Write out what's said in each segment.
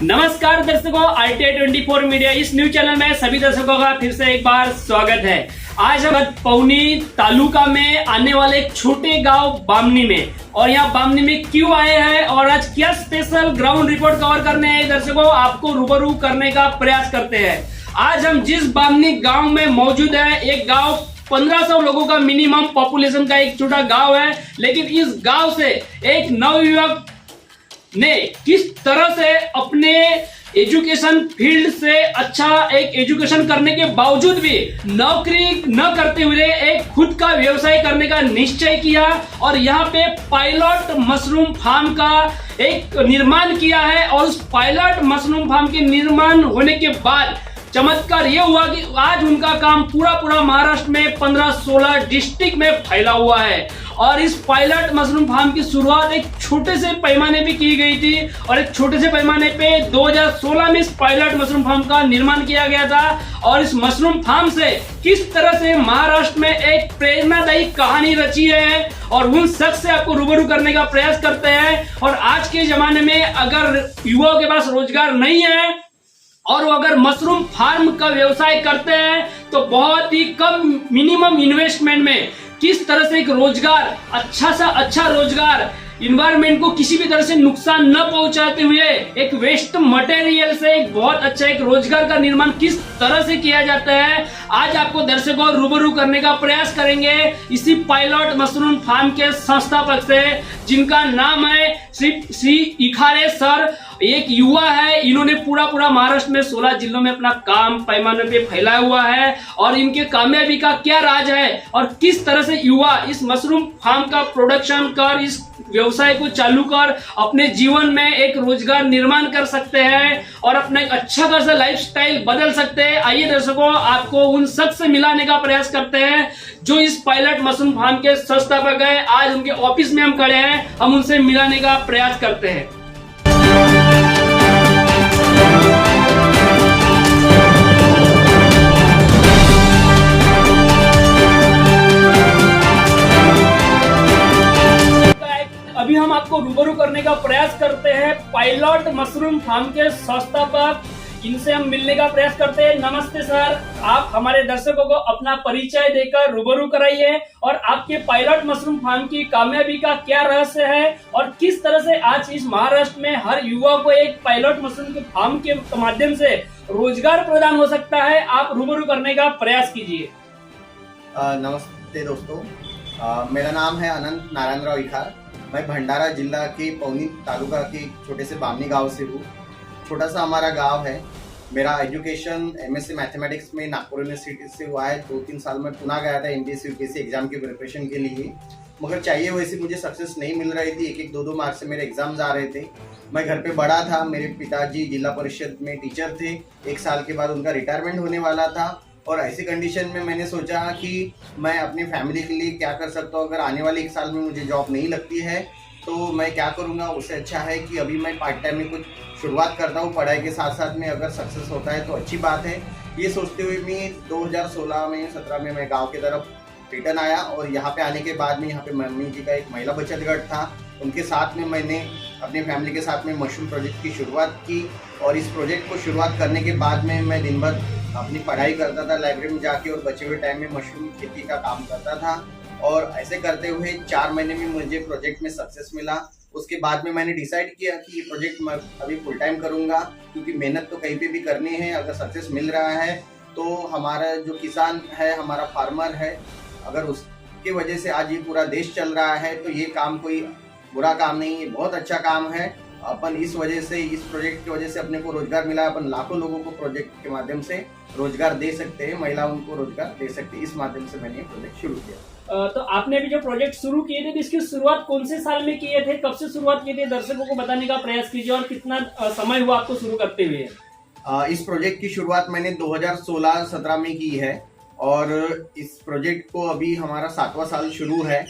नमस्कार दर्शकों, RTI 24 media इस न्यूज चैनल में सभी दर्शकों का फिर से एक बार स्वागत है। आज हम पौनी तालुका में आने वाले एक छोटे गांव बामनी में, और यहाँ बामनी में क्यों आए हैं और आज क्या स्पेशल ग्राउंड रिपोर्ट कवर करने हैं दर्शकों, आपको रूबरू करने का प्रयास करते हैं। आज हम जिस बामनी गाँव में मौजूद है, एक गाँव 1500 लोगों का मिनिमम पॉपुलेशन का एक छोटा गांव है, लेकिन इस गांव से एक नवयुवक ने किस तरह से अपने एजुकेशन फील्ड से अच्छा एक एजुकेशन करने के बावजूद भी नौकरी न करते हुए एक खुद का व्यवसाय करने का निश्चय किया और यहाँ पे पायलट मशरूम फार्म का एक निर्माण किया है। और उस पायलट मशरूम फार्म के निर्माण होने के बाद चमत्कार ये हुआ कि आज उनका काम पूरा महाराष्ट्र में 15-16 डिस्ट्रिक्ट में फैला हुआ है। और इस पायलट मशरूम फार्म की शुरुआत एक छोटे से पैमाने पे की गई थी और एक छोटे से पैमाने पे 2016 में इस पायलट मशरूम फार्म का निर्माण किया गया था। और इस मशरूम फार्म से किस तरह से महाराष्ट्र में एक प्रेरणादायी कहानी रची है और उन शख्स से आपको रूबरू करने का प्रयास करते हैं। और आज के जमाने में अगर युवाओं के पास रोजगार नहीं है और वो अगर मशरूम फार्म का व्यवसाय करते हैं तो बहुत ही कम मिनिमम इन्वेस्टमेंट में किस तरह से एक रोजगार, अच्छा सा अच्छा रोजगार, इन्वायरमेंट को किसी भी तरह से नुकसान न पहुंचाते हुए एक वेस्ट मटेरियल से एक बहुत अच्छा एक रोजगार का निर्माण किस तरह से किया जाता है, आज आपको दर्शकों रूबरू करने का प्रयास करेंगे इसी पायलट मशरूम फार्म के संस्थापक से, जिनका नाम है श्री इखारे सर। एक युवा है, इन्होंने पूरा महाराष्ट्र में 16 जिलों में अपना काम पैमाने पे फैलाया हुआ है। और इनके कामयाबी का क्या राज है और किस तरह से युवा इस मशरूम फार्म का प्रोडक्शन कर, इस व्यवसाय को चालू कर अपने जीवन में एक रोजगार निर्माण कर सकते हैं और अपना एक अच्छा खासा लाइफस्टाइल बदल सकते हैं। आइए दर्शकों, आपको उन शख्स से मिलाने का प्रयास करते हैं जो इस पायलट मशरूम फार्म के संस्थापक है। आज उनके ऑफिस में हम खड़े हैं, हम उनसे मिलाने का प्रयास करते हैं। अभी हम आपको रूबरू करने का प्रयास करते हैं पायलट मशरूम फार्म के संस्थापक, इनसे हम मिलने का प्रयास करते हैं। नमस्ते सर, आप हमारे दर्शकों को अपना परिचय देकर रूबरू कराइए और आपके पायलट मशरूम फार्म की कामयाबी का क्या रहस्य है और किस तरह से आज इस महाराष्ट्र में हर युवा को एक पायलट मशरूम के फार्म के माध्यम से रोजगार प्रदान हो सकता है, आप रूबरू करने का प्रयास कीजिए। नमस्ते दोस्तों, मेरा नाम है अनंत नारायणराव इखार। मैं भंडारा जिला के पौनी तालुका के छोटे से बामनी गांव से हूँ। छोटा सा हमारा गांव है। मेरा एजुकेशन MSc मैथमेटिक्स में नागपुर यूनिवर्सिटी से हुआ है। 2-3 साल में पुणे गया था MPSC UPSC एग्जाम की प्रिपरेशन के लिए, मगर चाहिए वैसे मुझे सक्सेस नहीं मिल रही थी। 1-1, 2-2 मार्क से मेरे एग्जाम्स आ रहे थे। मैं घर पे बड़ा था, मेरे पिताजी जिला परिषद में टीचर थे। 1 साल के बाद उनका रिटायरमेंट होने वाला था और ऐसी कंडीशन में मैंने सोचा कि मैं अपनी फैमिली के लिए क्या कर सकता हूँ। अगर आने वाले 1 साल में मुझे जॉब नहीं लगती है तो मैं क्या करूँगा, उससे अच्छा है कि अभी मैं पार्ट टाइम में कुछ शुरुआत करता हूँ पढ़ाई के साथ साथ में। अगर सक्सेस होता है तो अच्छी बात है। ये सोचते हुए मैं 2016 में 17 में मैं गांव की तरफ रिटर्न आया और यहाँ पे आने के बाद में यहाँ पे मम्मी जी का एक महिला बचत गढ़ था, उनके साथ में मैंने अपनी फैमिली के साथ में मशरूम प्रोजेक्ट की शुरुआत की। और इस प्रोजेक्ट को शुरुआत करने के बाद में मैं दिन भर अपनी पढ़ाई करता था लाइब्रेरी में जाके और बचे हुए टाइम में मशरूम खेती का काम करता था। और ऐसे करते हुए 4 महीने में मुझे प्रोजेक्ट में सक्सेस मिला। उसके बाद में मैंने डिसाइड किया कि ये प्रोजेक्ट मैं अभी फुल टाइम करूँगा, क्योंकि मेहनत तो कहीं पे भी करनी है। अगर सक्सेस मिल रहा है तो हमारा जो किसान है, हमारा फार्मर है, अगर उसके वजह से आज ये पूरा देश चल रहा है तो ये काम कोई बुरा काम नहीं है, बहुत अच्छा काम है। अपन इस वजह से, इस प्रोजेक्ट की वजह से अपने को रोजगार मिला। अपन लाखों लोगों को प्रोजेक्ट के माध्यम से रोजगार दे सकते हैं, महिलाओं को रोजगार दे सकते हैं। इस माध्यम से मैंने ये प्रोजेक्ट शुरू किया। तो आपने अभी जो प्रोजेक्ट शुरू किए थे, तो इसकी शुरुआत कौन से साल में किए थे, कब से शुरुआत की थी, दर्शकों को बताने का प्रयास कीजिए और कितना समय हुआ आपको शुरू करते हुए? इस प्रोजेक्ट की शुरुआत मैंने 2016-17 में की है और इस प्रोजेक्ट को अभी हमारा 7वां साल शुरू है।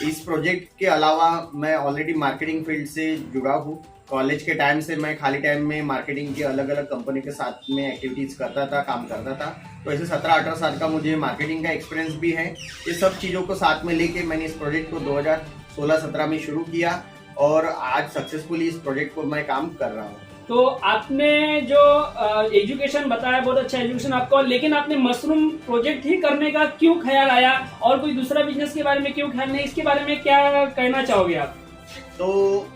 इस प्रोजेक्ट के अलावा मैं ऑलरेडी मार्केटिंग फील्ड से जुड़ा हूँ। कॉलेज के टाइम से मैं खाली टाइम में मार्केटिंग की अलग अलग कंपनी के साथ में एक्टिविटीज करता था, काम करता था। तो ऐसे 17-18 साल का मुझे मार्केटिंग का एक्सपीरियंस भी है। ये सब चीज़ों को साथ में लेके मैंने इस प्रोजेक्ट को 2016-17 में शुरू किया और आज सक्सेसफुली इस प्रोजेक्ट को मैं काम कर रहा हूँ। तो आपने जो एजुकेशन बताया, बहुत अच्छा एजुकेशन आपका, लेकिन आपने मशरूम प्रोजेक्ट ही करने का क्यों ख्याल आया और कोई दूसरा बिजनेस के बारे में क्यों ख्याल नहीं, इसके बारे में क्या कहना चाहोगे आप? तो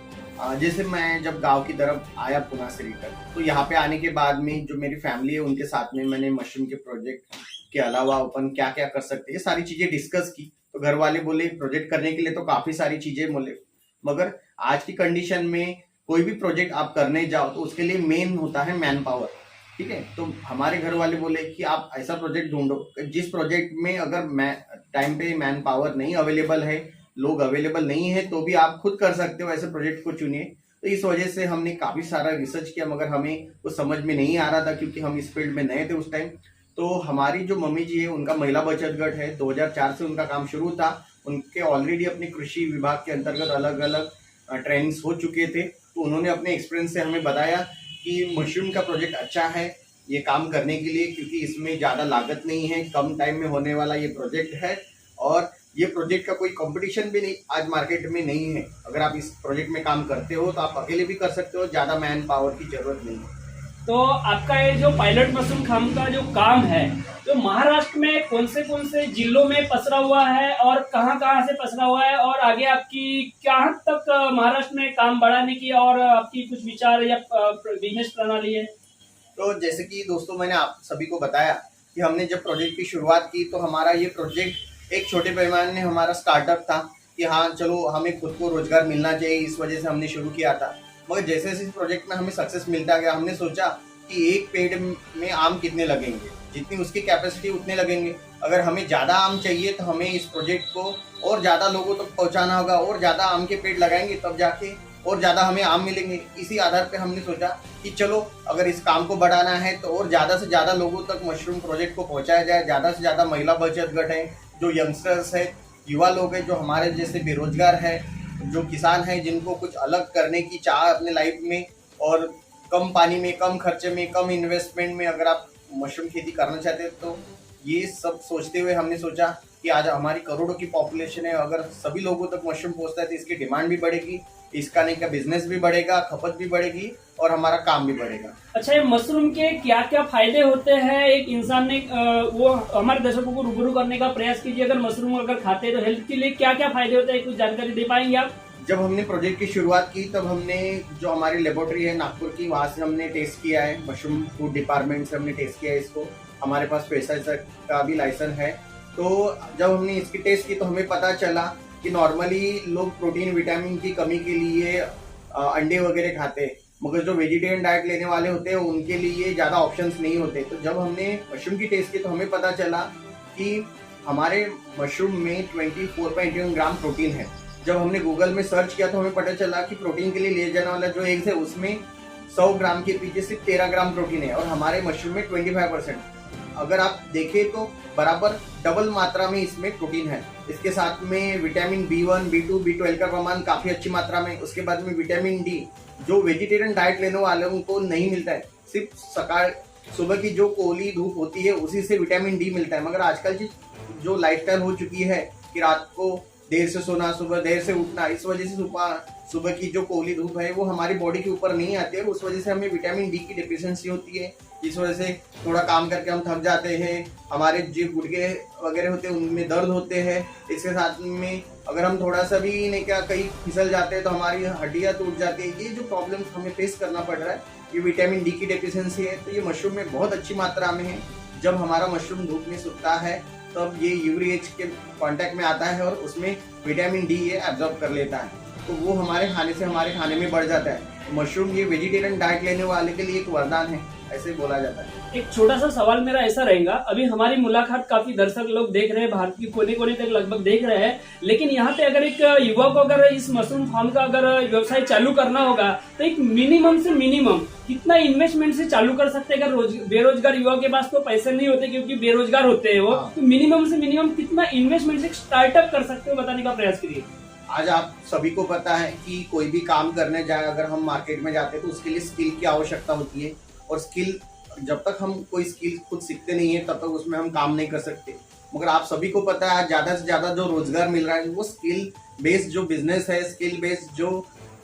जैसे मैं जब गांव की तरफ आया पुणे से लेकर, तो यहाँ पे आने के बाद में जो मेरी फैमिली है उनके साथ में मैंने मशरूम के प्रोजेक्ट के अलावा अपन क्या क्या कर सकते हैं ये सारी चीजें डिस्कस की। तो घर वाले बोले प्रोजेक्ट करने के लिए तो काफी सारी चीजें बोले, मगर आज की कंडीशन में कोई भी प्रोजेक्ट आप करने जाओ तो उसके लिए मेन होता है मैन पावर। ठीक है, तो हमारे घर वाले बोले कि आप ऐसा प्रोजेक्ट ढूंढो जिस प्रोजेक्ट में अगर टाइम पे मैन पावर नहीं अवेलेबल है, लोग अवेलेबल नहीं है, तो भी आप खुद कर सकते हो, ऐसे प्रोजेक्ट को चुनिए। तो इस वजह से हमने काफी सारा रिसर्च किया, मगर हमें वो समझ में नहीं आ रहा था क्योंकि हम इस फील्ड में नए थे उस टाइम। तो हमारी जो मम्मी जी है उनका महिला बचत गट है, 2004 से उनका काम शुरू था। उनके ऑलरेडी अपने कृषि विभाग के अंतर्गत अलग अलग ट्रेनिंग्स हो चुके थे, तो उन्होंने अपने एक्सपीरियंस से हमें बताया कि मशरूम का प्रोजेक्ट अच्छा है ये काम करने के लिए, क्योंकि इसमें ज़्यादा लागत नहीं है, कम टाइम में होने वाला ये प्रोजेक्ट है और ये प्रोजेक्ट का कोई कंपटीशन भी नहीं आज मार्केट में नहीं है। अगर आप इस प्रोजेक्ट में काम करते हो तो आप अकेले भी कर सकते हो, ज़्यादा मैन पावर की जरूरत नहीं है। तो आपका ये जो पायलट मशरूम फार्म का जो काम है, तो महाराष्ट्र में कौन से जिलों में पसरा हुआ है और कहाँ से पसरा हुआ है, और आगे आपकी कहाँ तक महाराष्ट्र में काम बढ़ाने की और आपकी कुछ विचार या बिजनेस प्रणाली है? तो जैसे कि दोस्तों मैंने आप सभी को बताया कि हमने जब प्रोजेक्ट की शुरुआत की तो हमारा ये प्रोजेक्ट एक छोटे पैमाने में हमारा स्टार्टअप था कि हाँ चलो हमें खुद को रोजगार मिलना चाहिए, इस वजह से हमने शुरू किया था। मगर जैसे जैसे इस प्रोजेक्ट में हमें सक्सेस मिलता गया, हमने सोचा कि एक पेड़ में आम कितने लगेंगे, जितनी उसकी कैपेसिटी उतने लगेंगे। अगर हमें ज़्यादा आम चाहिए तो हमें इस प्रोजेक्ट को और ज़्यादा लोगों तक पहुँचाना होगा, और ज़्यादा आम के पेड़ लगाएंगे तब जाके और ज़्यादा हमें आम मिलेंगे। इसी आधार पे हमने सोचा कि चलो अगर इस काम को बढ़ाना है तो और ज़्यादा से ज़्यादा लोगों तक मशरूम प्रोजेक्ट को पहुँचाया जाए। ज़्यादा से ज़्यादा महिला बचत गट है, जो यंगस्टर्स है, युवा लोग हैं जो हमारे जैसे बेरोजगार है, जो किसान हैं जिनको कुछ अलग करने की चाह अपने लाइफ में, और कम पानी में, कम खर्चे में, कम इन्वेस्टमेंट में अगर आप मशरूम खेती करना चाहते हैं, तो ये सब सोचते हुए हमने सोचा कि आज हमारी करोड़ों की पॉपुलेशन है, अगर सभी लोगों तक मशरूम पहुंचता है तो इसकी डिमांड भी बढ़ेगी, इसका नहीं का बिजनेस भी बढ़ेगा, खपत भी बढ़ेगी और हमारा काम भी बढ़ेगा। अच्छा, ये मशरूम के क्या क्या फायदे होते हैं एक इंसान ने, वो हमारे दर्शकों को रूबरू करने का प्रयास कीजिए। अगर मशरूम अगर खाते हैं तो हेल्थ के लिए क्या क्या फायदे होते हैं, कुछ जानकारी दे पाएंगे आप? जब हमने प्रोजेक्ट की शुरुआत की तब हमने जो हमारी लेबोरेटरी है नागपुर की, वहाँ से हमने टेस्ट किया है, मशरूम फूड डिपार्टमेंट से हमने टेस्ट किया है इसको। हमारे पास पेस्टिसाइड का भी लाइसेंस है। तो जब हमने इसकी टेस्ट की तो हमें पता चला कि नॉर्मली लोग प्रोटीन विटामिन की कमी के लिए अंडे वगैरह खाते हैं, मगर जो वेजिटेरियन डाइट लेने वाले होते हैं उनके लिए ज़्यादा ऑप्शंस नहीं होते। तो जब हमने मशरूम की टेस्ट की तो हमें पता चला कि हमारे मशरूम में 24.1 ग्राम प्रोटीन है। जब हमने गूगल में सर्च किया तो हमें पता चला कि प्रोटीन के लिए ले जाने वाला जो एग्स है उसमें 100 ग्राम के पीछे सिर्फ 13 ग्राम प्रोटीन है, और हमारे मशरूम में 25%। अगर आप देखें तो बराबर डबल मात्रा में इसमें प्रोटीन है। इसके साथ में विटामिन B1, B2, B12 का प्रमाण काफ़ी अच्छी मात्रा में। उसके बाद में विटामिन डी जो वेजिटेरियन डाइट लेने वालों को नहीं मिलता है, सिर्फ सकाल सुबह की जो कोहली धूप होती है उसी से विटामिन डी मिलता है। मगर आजकल की जो लाइफस्टाइल हो चुकी है कि रात को देर से सोना, सुबह देर से उठना, इस वजह से सुबह की जो कोहली धूप है वो हमारी बॉडी के ऊपर नहीं आती है, उस वजह से हमें विटामिन डी की डिफिशियंसी होती है। इस वजह से थोड़ा काम करके हम थक जाते हैं, हमारे जो गुर्गे वगैरह होते हैं उनमें दर्द होते हैं। इसके साथ में अगर हम थोड़ा सा भी नहीं क्या कहीं फिसल जाते हैं तो हमारी हड्डियाँ टूट जाती है। ये जो प्रॉब्लम हमें फेस करना पड़ रहा है ये विटामिन डी की डेफिशिएंसी है। तो ये मशरूम में बहुत अच्छी मात्रा में है। जब हमारा मशरूम धूप में सूखता है तब ये यूवीएच के कांटेक्ट में आता है और उसमें विटामिन डी ये एब्जॉर्ब कर लेता है, तो वो हमारे खाने से हमारे खाने में बढ़ जाता है। मशरूम ये वेजिटेरियन डाइट लेने वाले के लिए एक वरदान है, ऐसे बोला जाता है। एक छोटा सा सवाल मेरा ऐसा रहेगा, अभी हमारी मुलाकात काफी दर्शक लोग देख रहे हैं, भारत की कोने कोने तक लगभग देख रहे हैं, लेकिन यहाँ पे अगर एक युवा को अगर इस मशरूम फार्म का अगर व्यवसाय चालू करना होगा तो एक मिनिमम से मिनिमम कितना इन्वेस्टमेंट से चालू कर सकते हैं? अगर बेरोजगार युवा के पास तो पैसे नहीं होते क्योंकि बेरोजगार होते हैं वो, तो मिनिमम से मिनिमम कितना इन्वेस्टमेंट से स्टार्टअप कर सकते हो बताने का प्रयास करिए। आज आप सभी को पता है कि कोई भी काम करने जाए अगर हम मार्केट में जाते हैं तो उसके लिए स्किल की आवश्यकता होती है, और स्किल जब तक हम कोई स्किल खुद सीखते नहीं है तब तक उसमें हम काम नहीं कर सकते। मगर आप सभी को पता है आज ज़्यादा से ज़्यादा जो रोजगार मिल रहा है वो स्किल बेस्ड जो बिजनेस है, स्किल बेस्ड जो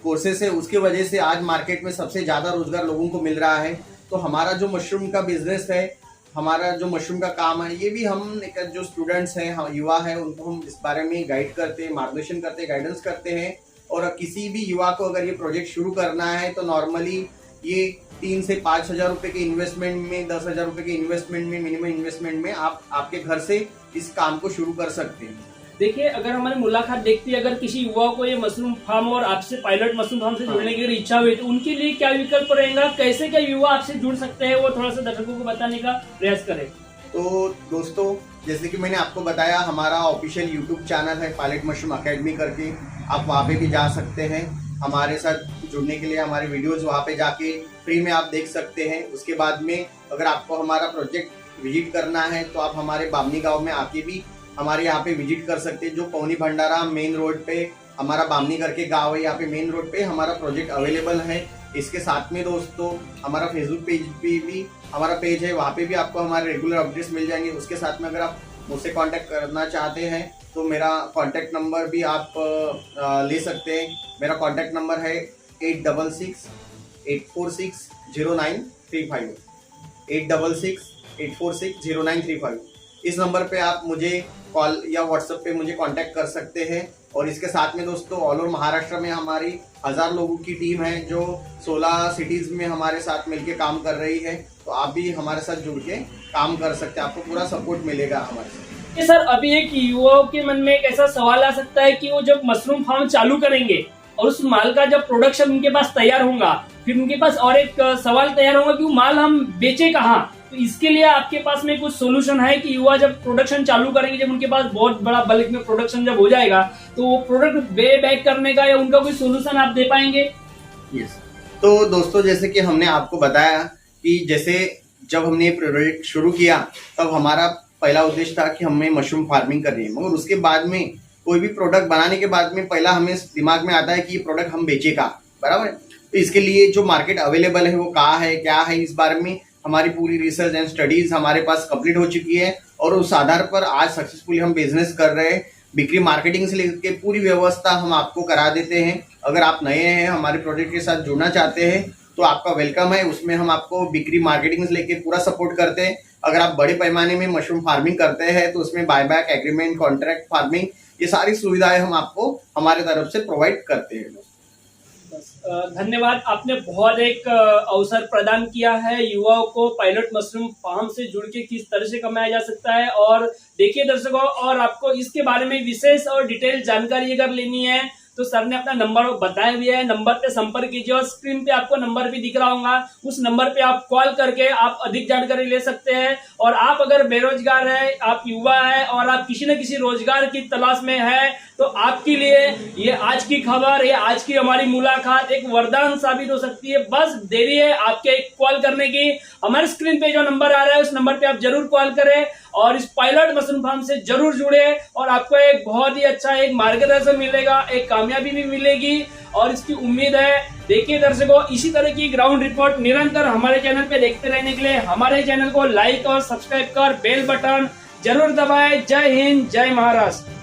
कोर्सेस है उसके वजह से आज मार्केट में सबसे ज़्यादा रोजगार लोगों को मिल रहा है। तो हमारा जो मशरूम का बिजनेस है, हमारा जो मशरूम का काम है, ये भी हम एक जो स्टूडेंट्स हैं, युवा हैं, उनको हम इस बारे में गाइड करते हैं, मार्गदर्शन करते हैं, गाइडेंस करते हैं। और किसी भी युवा को अगर ये प्रोजेक्ट शुरू करना है तो नॉर्मली ये 3 से 5 हज़ार रुपये के इन्वेस्टमेंट में, 10 हज़ार रुपये के इन्वेस्टमेंट में, मिनिमम इन्वेस्टमेंट में आप आपके घर से इस काम को शुरू कर सकते हैं। देखिए, अगर हमारी मुलाकात देखती है, अगर किसी युवा को ये मशरूम फार्म और आपसे पायलट मशरूम फार्म से जुड़ने की अगर इच्छा हुई तो उनके लिए क्या विकल्प रहेगा, कैसे क्या युवा आपसे जुड़ सकते हैं, वो थोड़ा सा दर्शकों को बताने का प्रयास करें। तो दोस्तों, जैसे कि मैंने आपको बताया, हमारा ऑफिशियल यूट्यूब चैनल है पायलट मशरूम अकेडमी करके, आप वहाँ पे भी जा सकते हैं। हमारे साथ जुड़ने के लिए हमारे वीडियोस वहाँ पे जाके फ्री में आप देख सकते हैं। उसके बाद में अगर आपको हमारा प्रोजेक्ट विजिट करना है तो आप हमारे बामनी गांव में आके भी हमारे यहाँ पे विजिट कर सकते हैं, जो पौनी भंडारा मेन रोड पे हमारा बामनी करके गांव है। यहाँ पे मेन रोड पे हमारा प्रोजेक्ट अवेलेबल है। इसके साथ में दोस्तों, हमारा फेसबुक पेज पे भी हमारा पेज है, वहाँ पे भी आपको हमारे रेगुलर अपडेट्स मिल जाएंगे। उसके साथ में अगर आप मुझसे कांटेक्ट करना चाहते हैं तो मेरा कांटेक्ट नंबर भी आप ले सकते हैं। मेरा कांटेक्ट नंबर है 8668460935, 8668460935। इस नंबर पे आप मुझे कॉल या व्हाट्सएप पे मुझे कांटेक्ट कर सकते हैं। और इसके साथ में दोस्तों, ऑल ओवर महाराष्ट्र में हमारी 1000 लोगों की टीम है जो 16 सिटीज में हमारे साथ मिलके काम कर रही है। तो आप भी हमारे साथ जुड़ के काम कर सकते हैं, आपको पूरा सपोर्ट मिलेगा हमारे साथ। सर, अभी एक युवाओं के मन में एक ऐसा सवाल आ सकता है कि वो जब मशरूम फार्म चालू करेंगे और उस माल का जब प्रोडक्शन उनके पास तैयार होगा, फिर उनके पास और एक सवाल तैयार होगा कि वो माल हम बेचे कहाँ। तो इसके लिए आपके पास में कुछ सोल्यूशन है कि युवा जब प्रोडक्शन चालू करेंगे, जब उनके पास बहुत बड़ा बल्क में प्रोडक्शन जब हो जाएगा, तो वो प्रोडक्ट बैक करने का या उनका कोई सोल्यूशन आप दे पाएंगे? यस। तो दोस्तों, जैसे कि हमने आपको बताया कि जैसे जब हमने प्रोजेक्ट शुरू किया तब हमारा पहला उद्देश्य था कि हमें मशरूम फार्मिंग करनी है, मगर उसके बाद में कोई भी प्रोडक्ट बनाने के बाद में पहला हमें दिमाग में आता है कि ये प्रोडक्ट हम बेचे का, बराबर है। तो इसके लिए जो मार्केट अवेलेबल है वो कहाँ है, क्या है, इस बारे में हमारी पूरी रिसर्च एंड स्टडीज हमारे पास कंप्लीट हो चुकी है। और उस आधार पर आज सक्सेसफुली हम बिजनेस कर रहे हैं। बिक्री मार्केटिंग से लेकर पूरी व्यवस्था हम आपको करा देते हैं। अगर आप नए हैं, हमारे प्रोजेक्ट के साथ जुड़ना चाहते हैं तो आपका वेलकम है। उसमें हम आपको बिक्री मार्केटिंग से लेकर पूरा सपोर्ट करते हैं। अगर आप बड़े पैमाने में मशरूम फार्मिंग करते हैं तो उसमें बायबैक एग्रीमेंट, कॉन्ट्रैक्ट फार्मिंग, ये सारी सुविधाएं हम आपको हमारे तरफ से प्रोवाइड करते हैं। धन्यवाद, आपने बहुत एक अवसर प्रदान किया है युवाओं को पायलट मशरूम फार्म से जुड़ के किस तरह से कमाया जा सकता है। और देखिए दर्शकों, और आपको इसके बारे में विशेष और डिटेल जानकारी अगर लेनी है तो सर ने अपना नंबर बताया हुआ है, नंबर पे संपर्क कीजिए। और स्क्रीन पे आपको नंबर भी दिख रहा होगा, उस नंबर पे आप कॉल करके आप अधिक जानकारी ले सकते हैं। और आप अगर बेरोजगार है, आप युवा है और आप किसी न किसी रोजगार की तलाश में है, तो आपके लिए ये आज की खबर, ये आज की हमारी मुलाकात एक वरदान साबित हो सकती है। बस देरी है आपके कॉल करने की। हमारे स्क्रीन पे जो नंबर आ रहा है उस नंबर पे आप जरूर कॉल करें और इस पायलट मशरूम फार्म से जरूर जुड़े और आपको एक बहुत ही अच्छा एक मार्गदर्शन मिलेगा, एक कामयाबी भी मिलेगी और इसकी उम्मीद है। देखिए दर्शकों, इसी तरह की ग्राउंड रिपोर्ट निरंतर हमारे चैनल पे देखते रहने के लिए हमारे चैनल को लाइक और सब्सक्राइब कर बेल बटन जरूर दबाएं। जय हिंद, जय महाराष्ट्र।